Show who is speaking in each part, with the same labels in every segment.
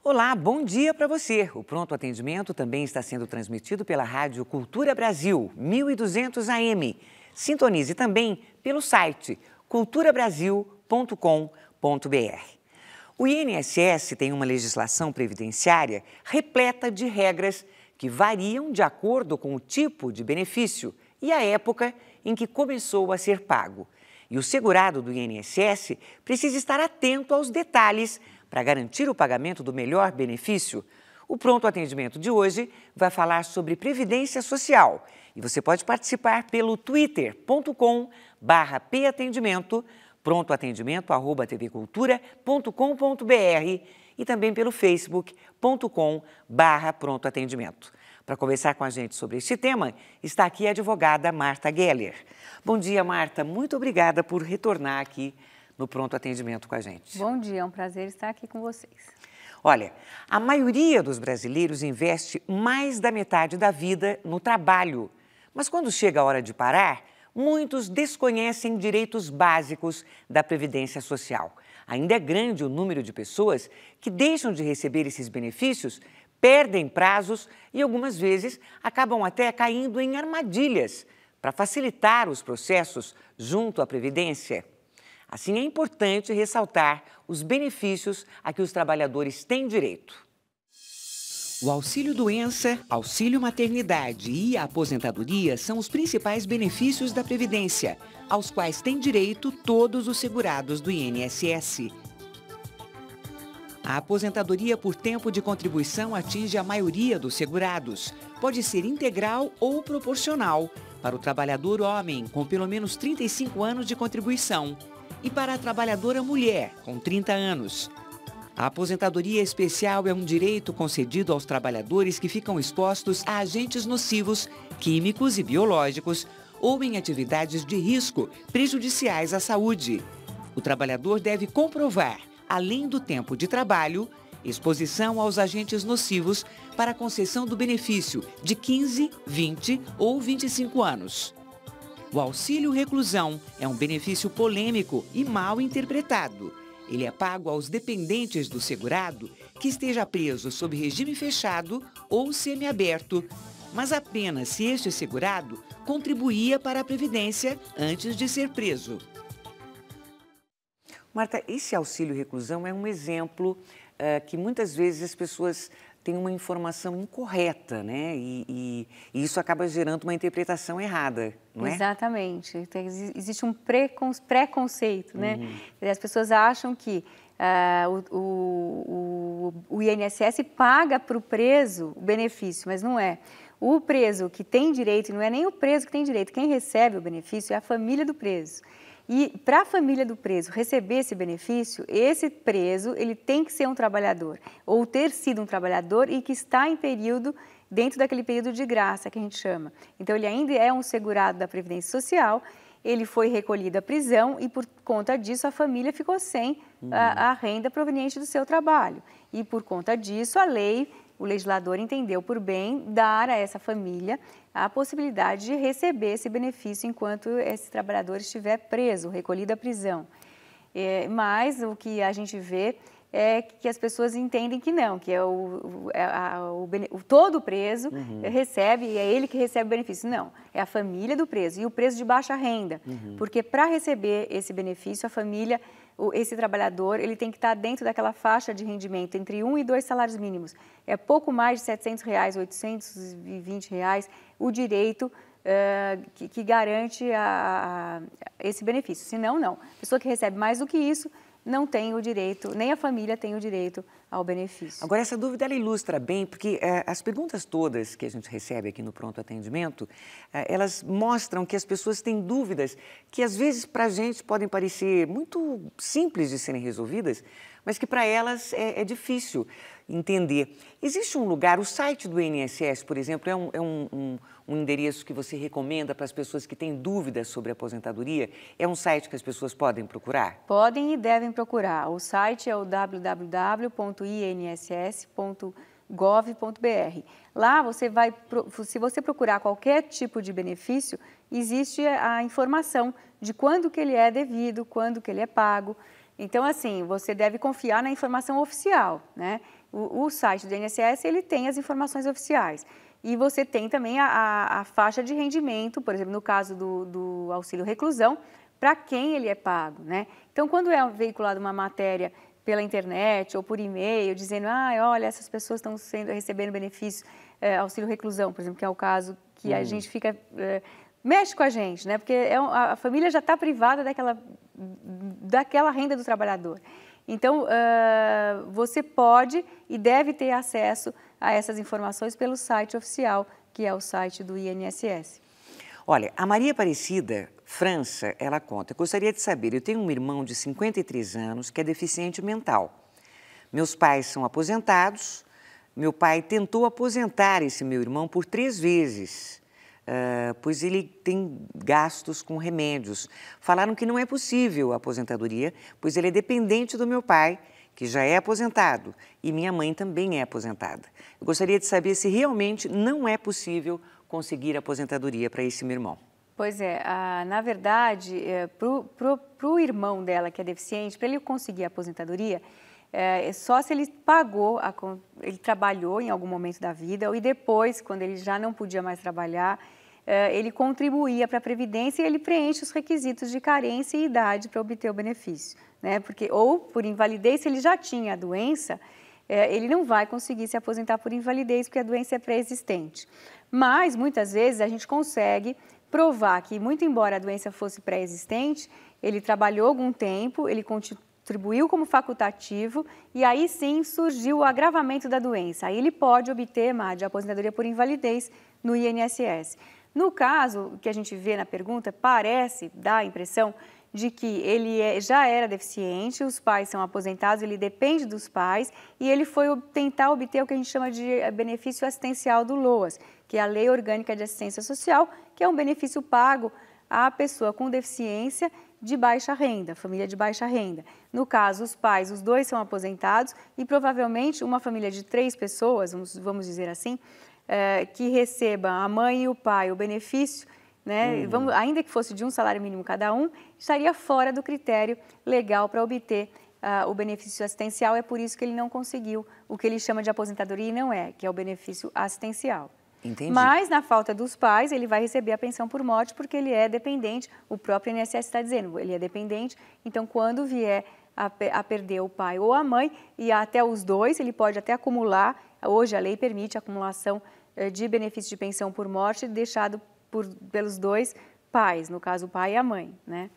Speaker 1: Olá, bom dia para você. O Pronto Atendimento também está sendo transmitido pela Rádio Cultura Brasil, 1200 AM. Sintonize também pelo site culturabrasil.com.br. O INSS tem uma legislação previdenciária repleta de regras que variam de acordo com o tipo de benefício e a época em que começou a ser pago. E o segurado do INSS precisa estar atento aos detalhes para garantir o pagamento do melhor benefício. O Pronto Atendimento de hoje vai falar sobre Previdência Social e você pode participar pelo twitter.com/patendimento, prontoatendimento@tvcultura.com.br e também pelo facebook.com/prontoatendimento. Para conversar com a gente sobre este tema, está aqui a advogada Marta Geller. Bom dia, Marta. Muito obrigada por retornar aqui no Pronto Atendimento com a gente.
Speaker 2: Bom dia, é um prazer estar aqui com vocês.
Speaker 1: Olha, a maioria dos brasileiros investe mais da metade da vida no trabalho. Mas quando chega a hora de parar, muitos desconhecem direitos básicos da Previdência Social. Ainda é grande o número de pessoas que deixam de receber esses benefícios, perdem prazos e algumas vezes acabam até caindo em armadilhas para facilitar os processos junto à Previdência. Assim, é importante ressaltar os benefícios a que os trabalhadores têm direito. O auxílio-doença, auxílio-maternidade e a aposentadoria são os principais benefícios da Previdência, aos quais têm direito todos os segurados do INSS. A aposentadoria por tempo de contribuição atinge a maioria dos segurados. Pode ser integral ou proporcional para o trabalhador homem com pelo menos 35 anos de contribuição e para a trabalhadora mulher com 30 anos. A aposentadoria especial é um direito concedido aos trabalhadores que ficam expostos a agentes nocivos, químicos e biológicos ou em atividades de risco prejudiciais à saúde. O trabalhador deve comprovar, além do tempo de trabalho, exposição aos agentes nocivos para a concessão do benefício de 15, 20 ou 25 anos. O auxílio-reclusão é um benefício polêmico e mal interpretado. Ele é pago aos dependentes do segurado que esteja preso sob regime fechado ou semiaberto, mas apenas se este segurado contribuía para a Previdência antes de ser preso. Marta, esse auxílio-reclusão é um exemplo que muitas vezes as pessoas têm uma informação incorreta, né? E isso acaba gerando uma interpretação errada, não é?
Speaker 2: Exatamente. Então, existe um preconceito, né? As pessoas acham que o INSS paga para o preso o benefício, mas não é. O preso que tem direito, não é nem o preso que tem direito, quem recebe o benefício é a família do preso. E para a família do preso receber esse benefício, esse preso ele tem que ser um trabalhador, ou ter sido um trabalhador e que está em período, dentro daquele período de graça que a gente chama. Então, ele ainda é um segurado da Previdência Social, ele foi recolhido à prisão e, por conta disso, a família ficou sem a renda proveniente do seu trabalho. E, por conta disso, a lei, o legislador entendeu por bem dar a essa família a possibilidade de receber esse benefício enquanto esse trabalhador estiver preso, recolhido à prisão. Mas o que a gente vê é que as pessoas entendem que não, que todo preso recebe, e é ele que recebe o benefício. Não, é a família do preso e o preso de baixa renda, porque para receber esse benefício, a família, esse trabalhador, ele tem que estar dentro daquela faixa de rendimento entre 1 e 2 salários mínimos. É pouco mais de R$700, R$820 o direito que garante esse benefício. Senão, não. A pessoa que recebe mais do que isso não tem o direito, nem a família tem o direito ao benefício.
Speaker 1: Agora, essa dúvida ela ilustra bem, porque as perguntas todas que a gente recebe aqui no Pronto Atendimento, elas mostram que as pessoas têm dúvidas que, às vezes, para a gente podem parecer muito simples de serem resolvidas, mas que para elas é difícil entender. Existe um lugar, o site do INSS, por exemplo, é um endereço que você recomenda para as pessoas que têm dúvidas sobre a aposentadoria? É um site que as pessoas podem procurar?
Speaker 2: Podem e devem procurar. O site é o www.inss.gov.br. Lá você vai, se você procurar qualquer tipo de benefício, existe a informação de quando que ele é devido, quando que ele é pago. Então, assim, você deve confiar na informação oficial, né? O site do INSS, ele tem as informações oficiais. E você tem também a faixa de rendimento, por exemplo, no caso do auxílio reclusão, para quem ele é pago, né? Então, quando é veiculada uma matéria pela internet ou por e-mail, dizendo, olha, essas pessoas estão recebendo benefício, auxílio reclusão, por exemplo, que é o caso que a gente fica... mexe com a gente, né? Porque a família já está privada daquela renda do trabalhador. Então, você pode e deve ter acesso a essas informações pelo site oficial, que é o site do INSS.
Speaker 1: Olha, a Maria Aparecida França, ela conta, gostaria de saber, eu tenho um irmão de 53 anos que é deficiente mental. Meus pais são aposentados, meu pai tentou aposentar esse meu irmão por 3 vezes, pois ele tem gastos com remédios. Falaram que não é possível a aposentadoria, pois ele é dependente do meu pai, que já é aposentado, e minha mãe também é aposentada. Eu gostaria de saber se realmente não é possível conseguir aposentadoria para esse meu irmão.
Speaker 2: Pois é, na verdade, para o irmão dela que é deficiente, para ele conseguir a aposentadoria, só se ele pagou, ele trabalhou em algum momento da vida e depois, quando ele já não podia mais trabalhar, ele contribuía para a Previdência e ele preenche os requisitos de carência e idade para obter o benefício, né? Porque, ou por invalidez, se ele já tinha a doença, ele não vai conseguir se aposentar por invalidez porque a doença é pré-existente. Mas, muitas vezes, a gente consegue provar que, muito embora a doença fosse pré-existente, ele trabalhou algum tempo, ele contribuiu como facultativo e aí sim surgiu o agravamento da doença. Aí ele pode obter, Madi, a aposentadoria por invalidez no INSS. No caso que a gente vê na pergunta, dá a impressão de que ele já era deficiente, os pais são aposentados, ele depende dos pais e ele foi tentar obter o que a gente chama de benefício assistencial do LOAS, que é a Lei Orgânica de Assistência Social, que é um benefício pago à pessoa com deficiência de baixa renda, família de baixa renda. No caso, os pais, os dois são aposentados e provavelmente uma família de 3 pessoas, vamos dizer assim, que receba a mãe e o pai o benefício, né, ainda que fosse de um salário mínimo cada um, estaria fora do critério legal para obter o benefício assistencial. É por isso que ele não conseguiu o que ele chama de aposentadoria e não é, que é o benefício assistencial.
Speaker 1: Entendi.
Speaker 2: Mas, na falta dos pais, ele vai receber a pensão por morte porque ele é dependente, o próprio INSS está dizendo, ele é dependente, então quando vier a perder o pai ou a mãe, e até os dois, ele pode até acumular, hoje a lei permite a acumulação de benefício de pensão por morte deixado pelos 2 pais, no caso o pai e a mãe, né?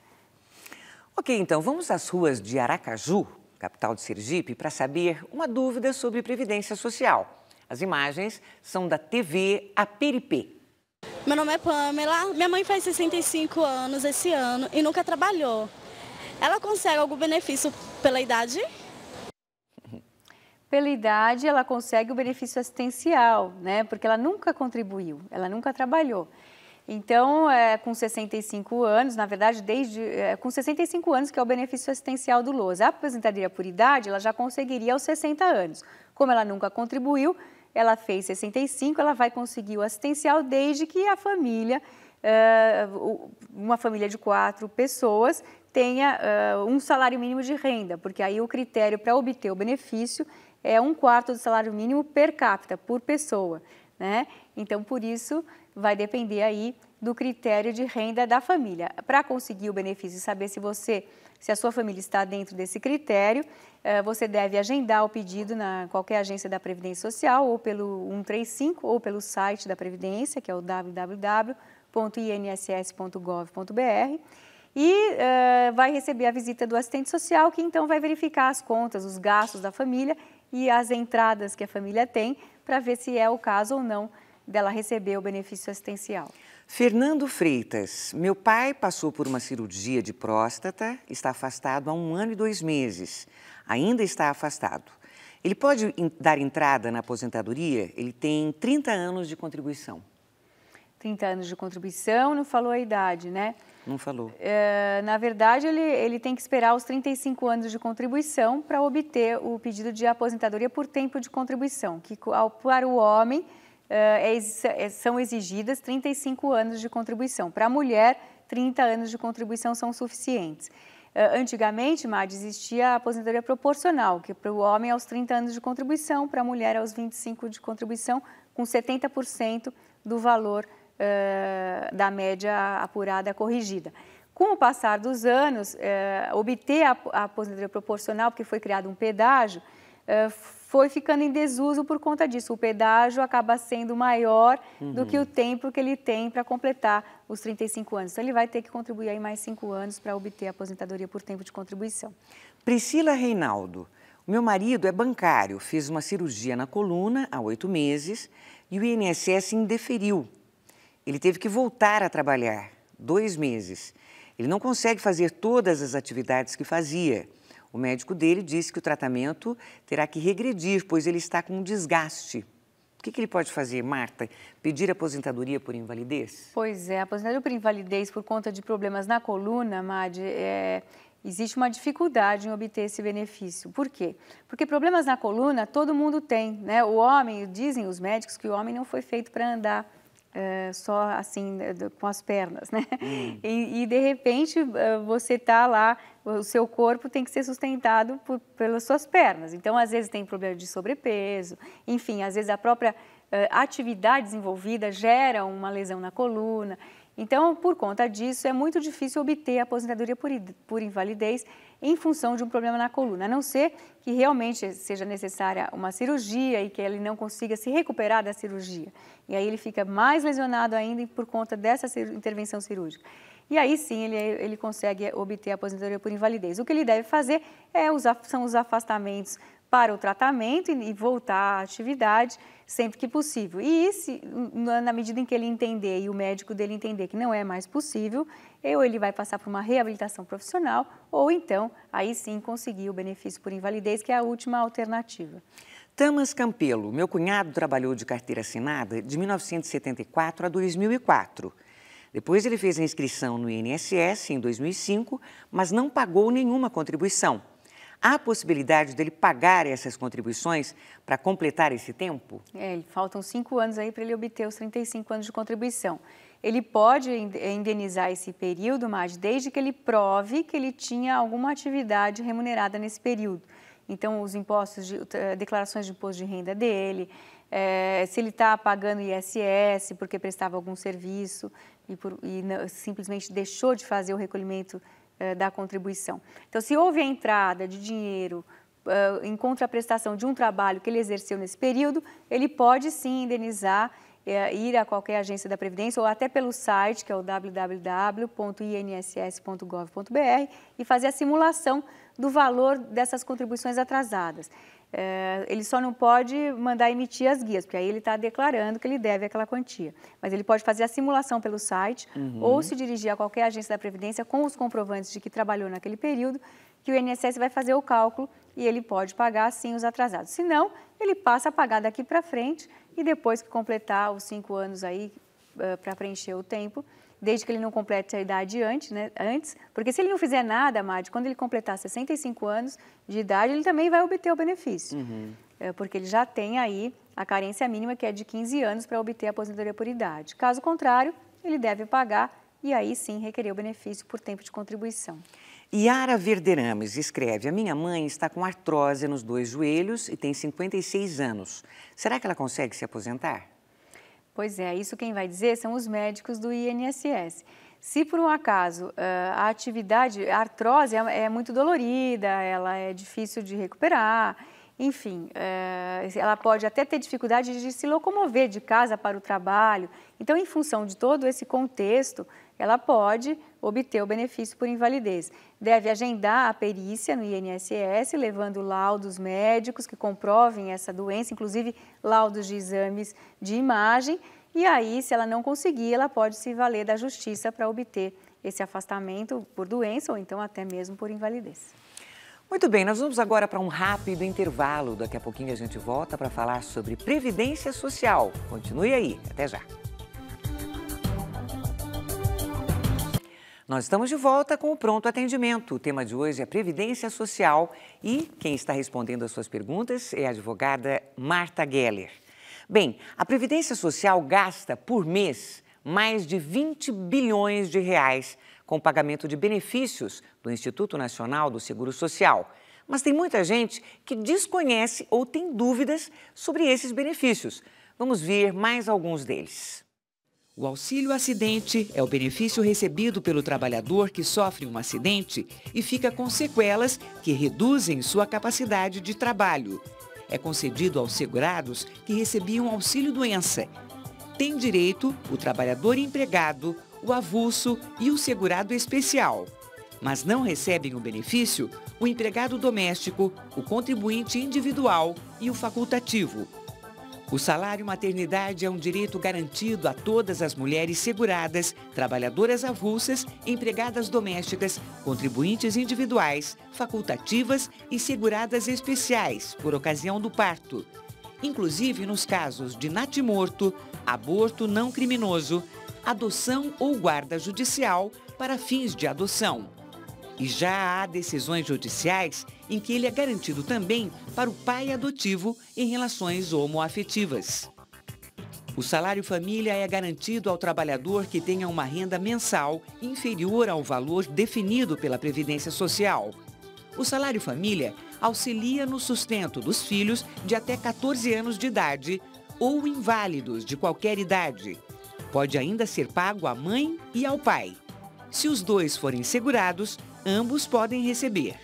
Speaker 1: Ok, então vamos às ruas de Aracaju, capital de Sergipe, para saber uma dúvida sobre Previdência Social. As imagens são da TV Aperipê.
Speaker 3: Meu nome é Pamela, minha mãe faz 65 anos esse ano e nunca trabalhou. Ela consegue algum benefício pela idade?
Speaker 2: Pela idade, ela consegue o benefício assistencial, né? Porque ela nunca contribuiu, ela nunca trabalhou. Então, com 65 anos, na verdade, com 65 anos que é o benefício assistencial do LOAS. A aposentadoria por idade, ela já conseguiria aos 60 anos. Como ela nunca contribuiu, ela fez 65, ela vai conseguir o assistencial desde que a família, uma família de 4 pessoas, tenha um salário mínimo de renda, porque aí o critério para obter o benefício é 1/4 do salário mínimo per capita, por pessoa, né? Então, por isso, vai depender aí do critério de renda da família. Para conseguir o benefício e saber se a sua família está dentro desse critério, você deve agendar o pedido na qualquer agência da Previdência Social, ou pelo 135, ou pelo site da Previdência, que é o www.inss.gov.br, e vai receber a visita do assistente social, que então vai verificar as contas, os gastos da família e as entradas que a família tem, para ver se é o caso ou não dela receber o benefício assistencial.
Speaker 1: Fernando Freitas, meu pai passou por uma cirurgia de próstata, está afastado há 1 ano e 2 meses, ainda está afastado. Ele pode dar entrada na aposentadoria? Ele tem 30 anos de contribuição.
Speaker 2: 30 anos de contribuição, não falou a idade, né?
Speaker 1: Não falou.
Speaker 2: Na verdade, ele tem que esperar os 35 anos de contribuição para obter o pedido de aposentadoria por tempo de contribuição, que para o homem são exigidas 35 anos de contribuição. Para a mulher, 30 anos de contribuição são suficientes. Antigamente, Madi, existia a aposentadoria proporcional, que para o homem aos 30 anos de contribuição, para a mulher aos 25 de contribuição, com 70% do valor da média apurada corrigida. Com o passar dos anos, obter a aposentadoria proporcional, porque foi criado um pedágio, foi ficando em desuso por conta disso. O pedágio acaba sendo maior do que o tempo que ele tem para completar os 35 anos. Então, ele vai ter que contribuir aí mais 5 anos para obter a aposentadoria por tempo de contribuição.
Speaker 1: Priscila Reinaldo, o meu marido é bancário, fez uma cirurgia na coluna há 8 meses e o INSS indeferiu. Ele teve que voltar a trabalhar 2 meses. Ele não consegue fazer todas as atividades que fazia. O médico dele disse que o tratamento terá que regredir, pois ele está com um desgaste. O que ele pode fazer, Marta? Pedir aposentadoria por invalidez?
Speaker 2: Pois é, a aposentadoria por invalidez por conta de problemas na coluna, Madi, existe uma dificuldade em obter esse benefício. Por quê? Porque problemas na coluna todo mundo tem, né? O homem, dizem os médicos que o homem não foi feito para andar só assim, com as pernas, né? E de repente, você está lá, o seu corpo tem que ser sustentado pelas suas pernas. Então, às vezes tem problema de sobrepeso, enfim, às vezes a própria atividade desenvolvida gera uma lesão na coluna. Então, por conta disso, é muito difícil obter a aposentadoria por invalidez em função de um problema na coluna, a não ser que realmente seja necessária uma cirurgia e que ele não consiga se recuperar da cirurgia. E aí ele fica mais lesionado ainda por conta dessa intervenção cirúrgica. E aí sim ele consegue obter a aposentadoria por invalidez. O que ele deve fazer são os afastamentos para o tratamento e voltar à atividade sempre que possível. E na medida em que ele entender e o médico dele entender que não é mais possível, ou ele vai passar por uma reabilitação profissional, ou então, aí sim, conseguir o benefício por invalidez, que é a última alternativa.
Speaker 1: Tamas Campelo, meu cunhado trabalhou de carteira assinada de 1974 a 2004. Depois ele fez a inscrição no INSS em 2005, mas não pagou nenhuma contribuição. Há a possibilidade dele pagar essas contribuições para completar esse tempo?
Speaker 2: Faltam 5 anos aí para ele obter os 35 anos de contribuição. Ele pode indenizar esse período, Madi, desde que ele prove que ele tinha alguma atividade remunerada nesse período. Então, os impostos, declarações de imposto de renda dele, se ele está pagando ISS porque prestava algum serviço e simplesmente deixou de fazer o recolhimento da contribuição. Então, se houve a entrada de dinheiro em contraprestação de um trabalho que ele exerceu nesse período, ele pode sim indenizar, ir a qualquer agência da Previdência ou até pelo site, que é o www.inss.gov.br, e fazer a simulação do valor dessas contribuições atrasadas. Ele só não pode mandar emitir as guias, porque aí ele está declarando que ele deve aquela quantia. Mas ele pode fazer a simulação pelo site ou se dirigir a qualquer agência da Previdência com os comprovantes de que trabalhou naquele período, que o INSS vai fazer o cálculo e ele pode pagar, sim, os atrasados. Se não, ele passa a pagar daqui para frente e depois que completar os 5 anos aí para preencher o tempo, desde que ele não complete a idade antes, porque se ele não fizer nada, Madi, quando ele completar 65 anos de idade, ele também vai obter o benefício, porque ele já tem aí a carência mínima, que é de 15 anos para obter a aposentadoria por idade. Caso contrário, ele deve pagar e aí sim requerer o benefício por tempo de contribuição.
Speaker 1: Yara Verderames escreve: a minha mãe está com artrose nos 2 joelhos e tem 56 anos. Será que ela consegue se aposentar?
Speaker 2: Pois é, isso quem vai dizer são os médicos do INSS. Se por um acaso a artrose é muito dolorida, ela é difícil de recuperar, enfim, ela pode até ter dificuldade de se locomover de casa para o trabalho. Então, em função de todo esse contexto, ela pode obter o benefício por invalidez. Deve agendar a perícia no INSS, levando laudos médicos que comprovem essa doença, inclusive laudos de exames de imagem, e aí, se ela não conseguir, ela pode se valer da justiça para obter esse afastamento por doença ou então até mesmo por invalidez.
Speaker 1: Muito bem, nós vamos agora para um rápido intervalo. Daqui a pouquinho a gente volta para falar sobre Previdência Social. Continue aí, até já. Nós estamos de volta com o Pronto Atendimento. O tema de hoje é Previdência Social e quem está respondendo as suas perguntas é a advogada Marta Geller. Bem, a Previdência Social gasta por mês mais de 20 bilhões de reais com o pagamento de benefícios do Instituto Nacional do Seguro Social. Mas tem muita gente que desconhece ou tem dúvidas sobre esses benefícios. Vamos ver mais alguns deles. O auxílio acidente é o benefício recebido pelo trabalhador que sofre um acidente e fica com sequelas que reduzem sua capacidade de trabalho. É concedido aos segurados que recebiam auxílio-doença. Tem direito o trabalhador empregado, o avulso e o segurado especial. Mas não recebem o benefício o empregado doméstico, o contribuinte individual e o facultativo. O salário maternidade é um direito garantido a todas as mulheres seguradas, trabalhadoras avulsas, empregadas domésticas, contribuintes individuais, facultativas e seguradas especiais por ocasião do parto. Inclusive nos casos de natimorto, aborto não criminoso, adoção ou guarda judicial para fins de adoção. E já há decisões judiciais em que ele é garantido também para o pai adotivo em relações homoafetivas. O salário família é garantido ao trabalhador que tenha uma renda mensal inferior ao valor definido pela Previdência Social. O salário família auxilia no sustento dos filhos de até 14 anos de idade ou inválidos de qualquer idade. Pode ainda ser pago à mãe e ao pai. Se os dois forem segurados, ambos podem receber.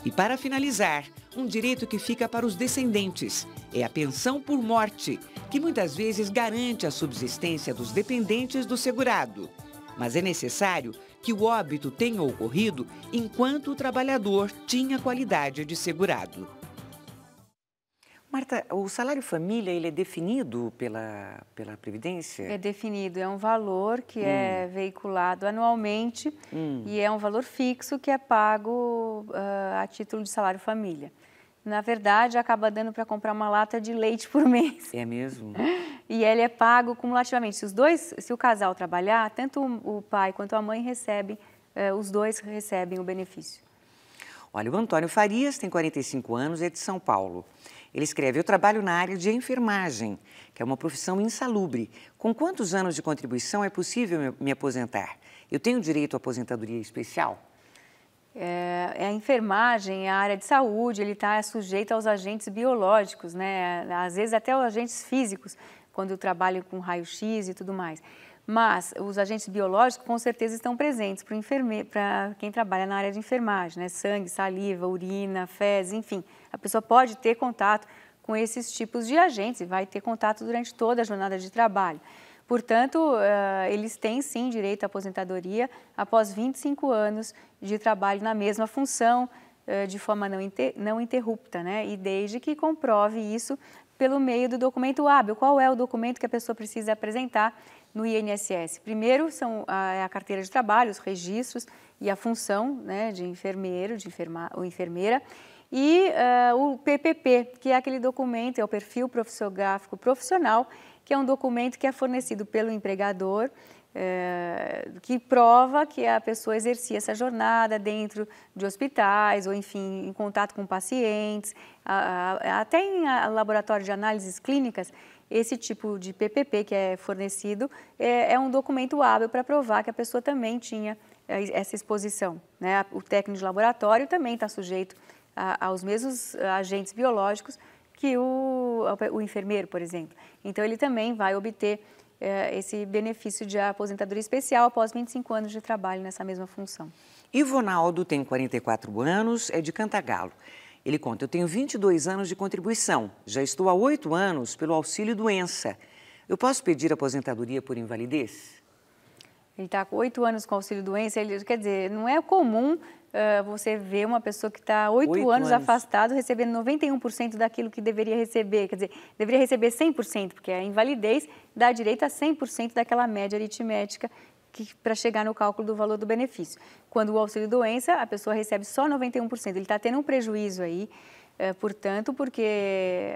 Speaker 1: E para finalizar, um direito que fica para os descendentes é a pensão por morte, que muitas vezes garante a subsistência dos dependentes do segurado. Mas é necessário que o óbito tenha ocorrido enquanto o trabalhador tinha qualidade de segurado. Marta, o salário família ele é definido pela Previdência?
Speaker 2: É definido, é um valor que é veiculado anualmente e é um valor fixo que é pago a título de salário família. Na verdade, acaba dando para comprar uma lata de leite por mês.
Speaker 1: É mesmo?
Speaker 2: E ele é pago cumulativamente. Se o casal trabalhar, tanto o pai quanto a mãe recebem, os dois recebem o benefício.
Speaker 1: Olha, o Antônio Farias tem 45 anos e é de São Paulo. Ele escreve: eu trabalho na área de enfermagem, que é uma profissão insalubre. Com quantos anos de contribuição é possível me aposentar? Eu tenho direito à aposentadoria especial?
Speaker 2: A enfermagem, a área de saúde, ele está sujeito aos agentes biológicos, né? Às vezes até aos agentes físicos, quando trabalham com raio-x e tudo mais. Mas os agentes biológicos com certeza estão presentes para quem trabalha na área de enfermagem, né? Sangue, saliva, urina, fezes, enfim. A pessoa pode ter contato com esses tipos de agentes e vai ter contato durante toda a jornada de trabalho. Portanto, eles têm sim direito à aposentadoria após 25 anos de trabalho na mesma função, de forma não interrupta, né? E desde que comprove isso pelo meio do documento hábil. Qual é o documento que a pessoa precisa apresentar no INSS? Primeiro são a carteira de trabalho, os registros e a função, né, de enfermeiro, ou enfermeira, e o PPP, que é aquele documento, é o perfil profissiográfico profissional, que é um documento que é fornecido pelo empregador, que prova que a pessoa exercia essa jornada dentro de hospitais ou, enfim, em contato com pacientes, até em laboratório de análises clínicas. Esse tipo de PPP que é fornecido é um documento hábil para provar que a pessoa também tinha essa exposição, né? O técnico de laboratório também está sujeito aos mesmos agentes biológicos que o enfermeiro, por exemplo. Então, ele também vai obter esse benefício de aposentadoria especial após 25 anos de trabalho nessa mesma função.
Speaker 1: Ivonaldo tem 44 anos, é de Cantagalo. Ele conta: eu tenho 22 anos de contribuição, já estou há 8 anos pelo auxílio-doença. Eu posso pedir aposentadoria por invalidez?
Speaker 2: Ele está com 8 anos com auxílio-doença, quer dizer, não é comum você ver uma pessoa que está 8 anos afastado recebendo 91% daquilo que deveria receber, quer dizer, deveria receber 100%, porque a invalidez dá direito a 100% daquela média aritmética para chegar no cálculo do valor do benefício. Quando o auxílio-doença, a pessoa recebe só 91%. Ele está tendo um prejuízo aí, portanto, porque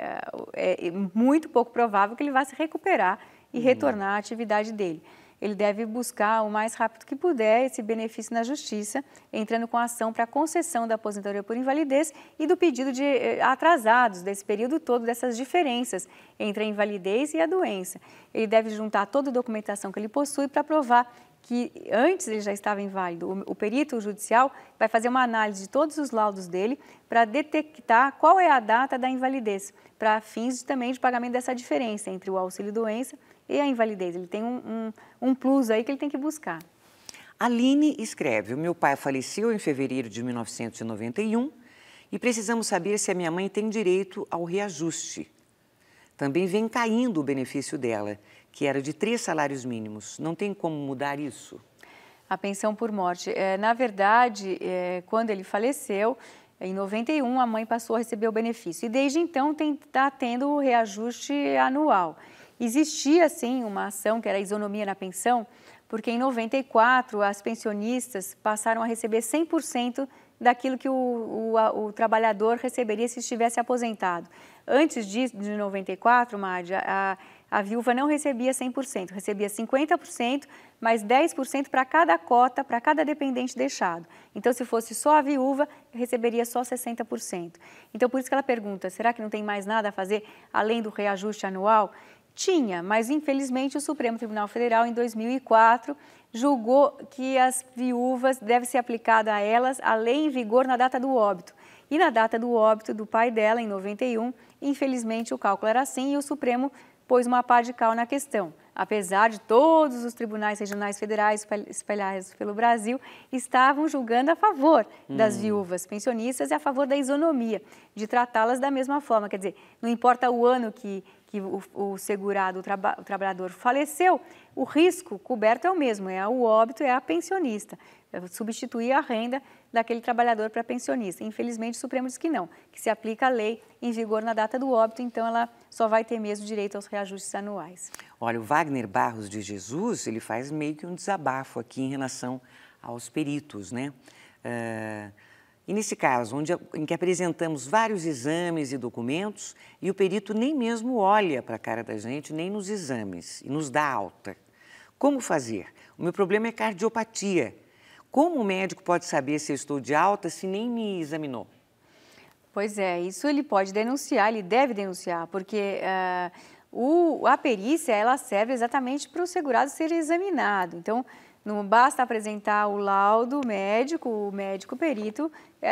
Speaker 2: é muito pouco provável que ele vá se recuperar e retornar à atividade dele. Ele deve buscar o mais rápido que puder esse benefício na Justiça, entrando com a ação para concessão da aposentadoria por invalidez e do pedido de atrasados desse período todo, dessas diferenças entre a invalidez e a doença. Ele deve juntar toda a documentação que ele possui para provar que antes ele já estava inválido. O perito judicial vai fazer uma análise de todos os laudos dele para detectar qual é a data da invalidez, para fins também de pagamento dessa diferença entre o auxílio-doença e a invalidez. Ele tem um plus aí que ele tem que buscar.
Speaker 1: Aline escreve: o meu pai faleceu em fevereiro de 1991 e precisamos saber se a minha mãe tem direito ao reajuste. Também vem caindo o benefício dela, que era de 3 salários mínimos. Não tem como mudar isso?
Speaker 2: A pensão por morte. Na verdade, quando ele faleceu, em 91, a mãe passou a receber o benefício. E desde então está tendo o reajuste anual. Existia, sim, uma ação que era a isonomia na pensão, porque em 94 as pensionistas passaram a receber 100% daquilo que o trabalhador receberia se estivesse aposentado. Antes de 94, Mádia, a viúva não recebia 100%, recebia 50%, mais 10% para cada cota, para cada dependente deixado. Então, se fosse só a viúva, receberia só 60%. Então, por isso que ela pergunta, será que não tem mais nada a fazer além do reajuste anual? Tinha, mas infelizmente o Supremo Tribunal Federal, em 2004, julgou que as viúvas deve ser aplicada a elas a lei em vigor na data do óbito. E na data do óbito do pai dela, em 91, infelizmente o cálculo era assim e o Supremo pôs uma pá de cal na questão. Apesar de todos os tribunais regionais federais espalhados pelo Brasil estavam julgando a favor das viúvas pensionistas e a favor da isonomia, de tratá-las da mesma forma. Quer dizer, não importa o ano que o segurado, o trabalhador faleceu, o risco coberto é o mesmo, é o óbito, é a pensionista. Substituir a renda daquele trabalhador para pensionista. Infelizmente, o Supremo diz que não, que se aplica a lei em vigor na data do óbito, então ela só vai ter mesmo direito aos reajustes anuais.
Speaker 1: Olha, o Wagner Barros de Jesus, ele faz meio que um desabafo aqui em relação aos peritos, né? E nesse caso, em que apresentamos vários exames e documentos e o perito nem mesmo olha para a cara da gente, nem nos exames, e nos dá alta. Como fazer? O meu problema é cardiopatia. Como o médico pode saber se eu estou de alta se nem me examinou?
Speaker 2: Pois é, isso ele pode denunciar, ele deve denunciar, porque a perícia ela serve exatamente para o segurado ser examinado. Então, não basta apresentar o laudo médico, o médico perito,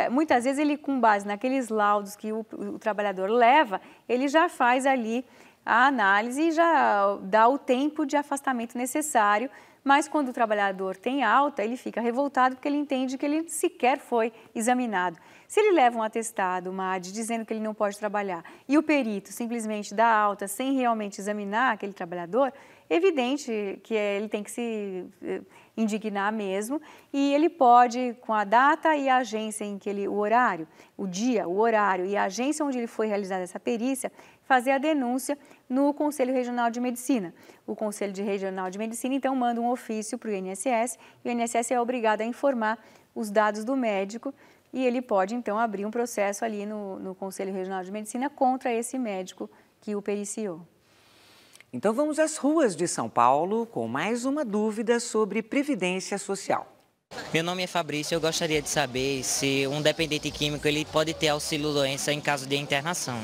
Speaker 2: muitas vezes ele, com base naqueles laudos que o trabalhador leva, ele já faz ali a análise e já dá o tempo de afastamento necessário. Mas quando o trabalhador tem alta, ele fica revoltado porque ele entende que ele sequer foi examinado. Se ele leva um atestado, uma AD, dizendo que ele não pode trabalhar e o perito simplesmente dá alta sem realmente examinar aquele trabalhador, é evidente que ele tem que se indignar mesmo e ele pode, com a data e a agência em que o horário, o dia, o horário e a agência onde ele foi realizada essa perícia, fazer a denúncia no Conselho Regional de Medicina. O Conselho Regional de Medicina, então, manda um ofício para o INSS e o INSS é obrigado a informar os dados do médico e ele pode, então, abrir um processo ali no Conselho Regional de Medicina contra esse médico que o periciou.
Speaker 1: Então, vamos às ruas de São Paulo com mais uma dúvida sobre Previdência Social.
Speaker 4: Meu nome é Fabrício, eu gostaria de saber se um dependente químico ele pode ter auxílio-doença em caso de internação.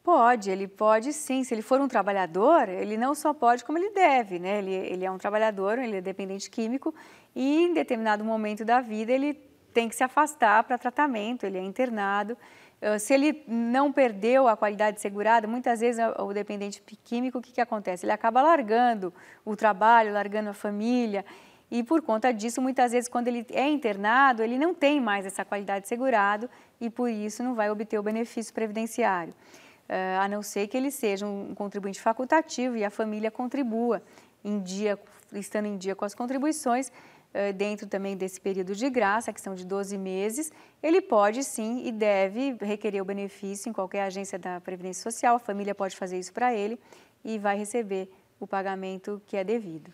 Speaker 2: Pode, ele pode sim. Se ele for um trabalhador, ele não só pode, como ele deve, né? Ele é um trabalhador, ele é dependente químico e em determinado momento da vida ele tem que se afastar para tratamento, ele é internado. Se ele não perdeu a qualidade segurada, muitas vezes o dependente químico, o que acontece? Ele acaba largando o trabalho, largando a família e por conta disso, muitas vezes quando ele é internado, ele não tem mais essa qualidade segurada e por isso não vai obter o benefício previdenciário. A não ser que ele seja um contribuinte facultativo e a família contribua estando em dia com as contribuições, dentro também desse período de graça, que são de 12 meses, ele pode sim e deve requerer o benefício em qualquer agência da Previdência Social, a família pode fazer isso para ele e vai receber o pagamento que é devido.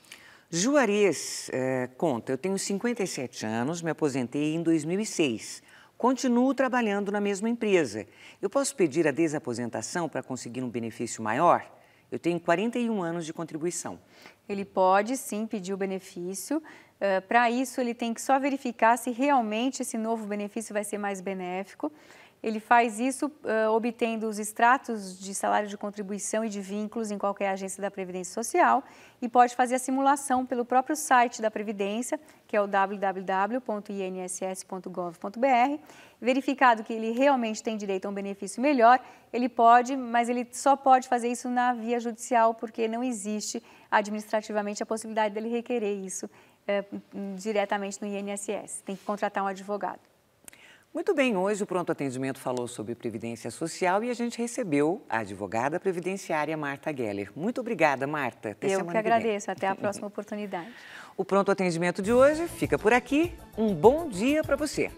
Speaker 1: Juarez conta, eu tenho 57 anos, me aposentei em 2006. Continuo trabalhando na mesma empresa. Eu posso pedir a desaposentação para conseguir um benefício maior? Eu tenho 41 anos de contribuição.
Speaker 2: Ele pode sim pedir o benefício. Para isso, ele tem que só verificar se realmente esse novo benefício vai ser mais benéfico. Ele faz isso obtendo os extratos de salário de contribuição e de vínculos em qualquer agência da Previdência Social e pode fazer a simulação pelo próprio site da Previdência, que é o www.inss.gov.br. Verificado que ele realmente tem direito a um benefício melhor, ele pode, mas ele só pode fazer isso na via judicial, porque não existe administrativamente a possibilidade dele requerer isso diretamente no INSS. Tem que contratar um advogado.
Speaker 1: Muito bem, hoje o Pronto Atendimento falou sobre Previdência Social e a gente recebeu a advogada previdenciária Marta Geller. Muito obrigada, Marta. Até
Speaker 2: Eu que agradeço. Até a próxima oportunidade.
Speaker 1: O Pronto Atendimento de hoje fica por aqui. Um bom dia para você.